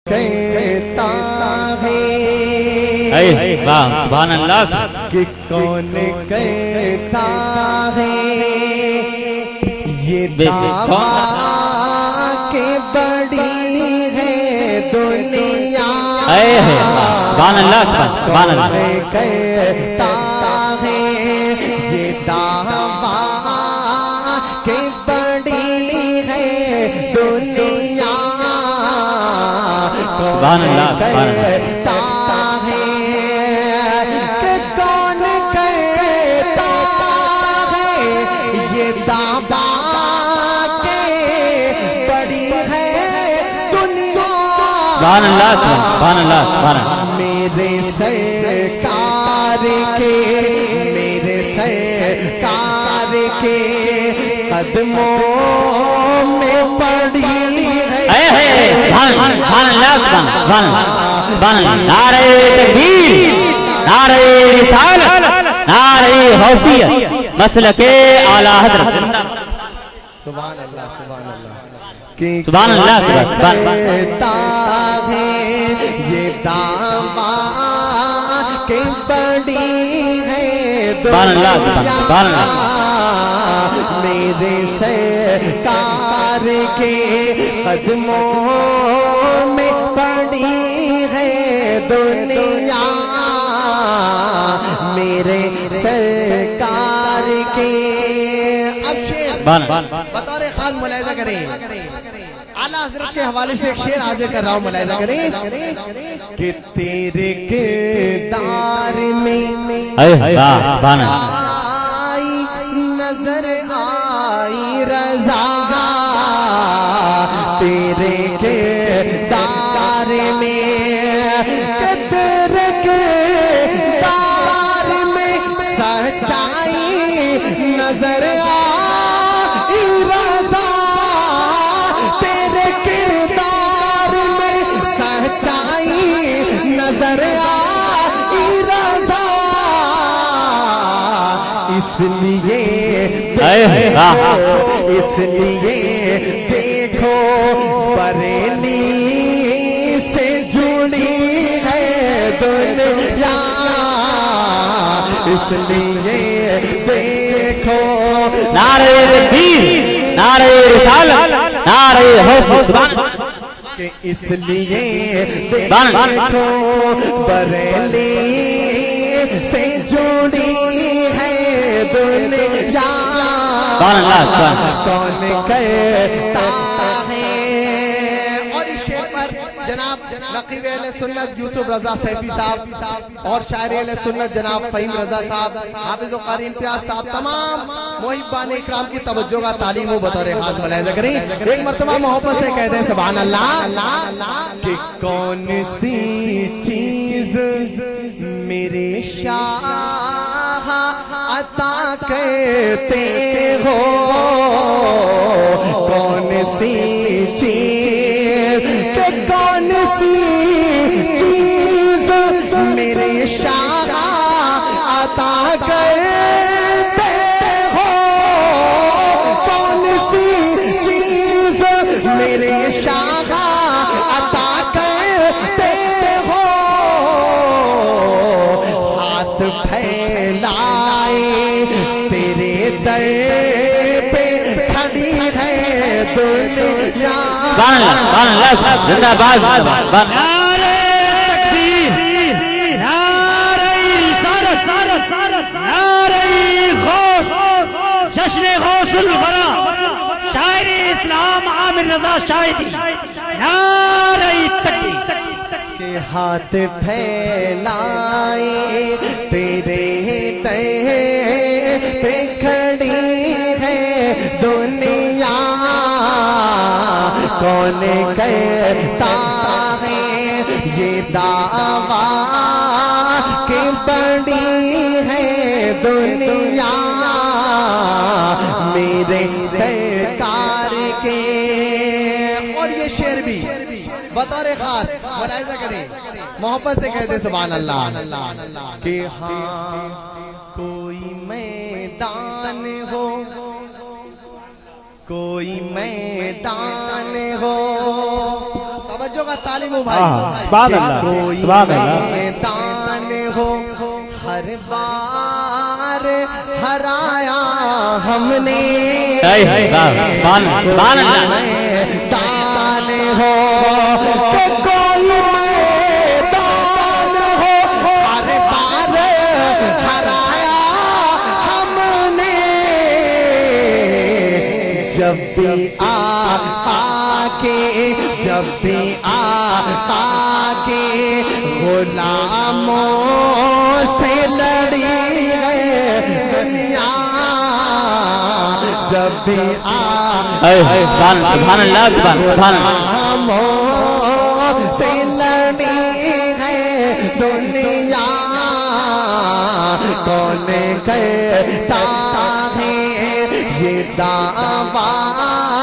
کہتا ہے واہ سبحان اللہ کہ کون کہتا ہے یہ دعویٰ کہ بڑی ہے دنیا سبحان اللہ سبحان اللہ کون کہتا ہے یہ دعویٰ کہ بڑی ہے دنیا سبحان اللہ سبحان اللہ سبحان اللہ سبحان اللہ سبحان اللہ میرے سرکار کے قدموں میں پڑی ہے سبحان اللہ سبحان اللہ سبحان اللہ نعرہ تکبیر نعرہ رسالت نعرہ غوثیت مسلک اعلی حضرت سبحان اللہ سبحان اللہ سبحان اللہ کہتا ہے یہ دعویٰ کہ بڑی ہے دنیا میرے سرکار کے قدموں میں پڑی ہے دنیا میرے سرکار کے بطور خاص ملاحظہ کریں اعلیٰ حضرت کے حوالے سے ایک شعر حاضر کر رہا ہوں ملاحظہ کریں کہ تیرے کردار میں آئی نظر آئی رضا تیرے کردار میں تیرے کردار میں سچائی نظر آئی رضا تیرے کردار میں سچائی نظر آئی رضا اس لیے دیکھو بریلی سے جڑی ہے دنیا اس لیے دیکھو نعرہ تکبیر نعرہ رسالت نعرہ غوثیت کہ اس لیے دیکھو بریلی سے جڑی ہے دنیا کون کہتا ہے اور اس شعر پر جناب نقیب اہل سنت یوسف رضا سیفی صاحب اور شاعر اہل سنت جناب فہیم رضا صاحب حافظ و قاری امتیاز صاحب تمام محبان اکرام کی توجہ کا تعلیم و بطور خاص ملاحظہ کریں ایک مرتبہ محبت سے کہتے ہیں سبحان اللہ کہ کون سی چیز میرے شاہ عطا کرتے ہو کون سی چیز کہ کون سی چیز میرے شاہ عطا کرتے ہو کون سی چیز میرے شاہ عطا کرتے ہو ہاتھ پھیلائے تیرے در پہ کھڑی ہے دنیا زندہ باد نعرہ تکبیر نعرہ رسالت نعرہ غوث جشن غوث الورا شاعر اسلام عامر رضا شاہدی نعرہ تکبیر کہ ہاتھ پھیلائے تیرے در پہ کھڑی ہے دنیا کون کہتا ہے یہ دعویٰ کہ بڑی ہے دنیا میرے سرکار کے اور یہ شعر بھی بطور خاص ملاحظہ کریں محبت سے کہتے سبحان اللہ کہ ہاں کوئی میدان ہو کوئی میدان ہو توجہ کا تعلیم ہو بھائی سبحان اللہ کوئی سبحان اللہ میدان ہو ہر بار ہرایا ہم نے سبحان اللہ میدان ہو کہ کوئی میدان ہو ہر بار ہرایا ہم نے جب بھی جب بھی آقا کے غلاموں سے لڑی ہے دنیا جب بھی سبحان اللہ سبحان اللہ غلاموں سے لڑی ہے دنیا کون کہتا ہے یہ دعویٰ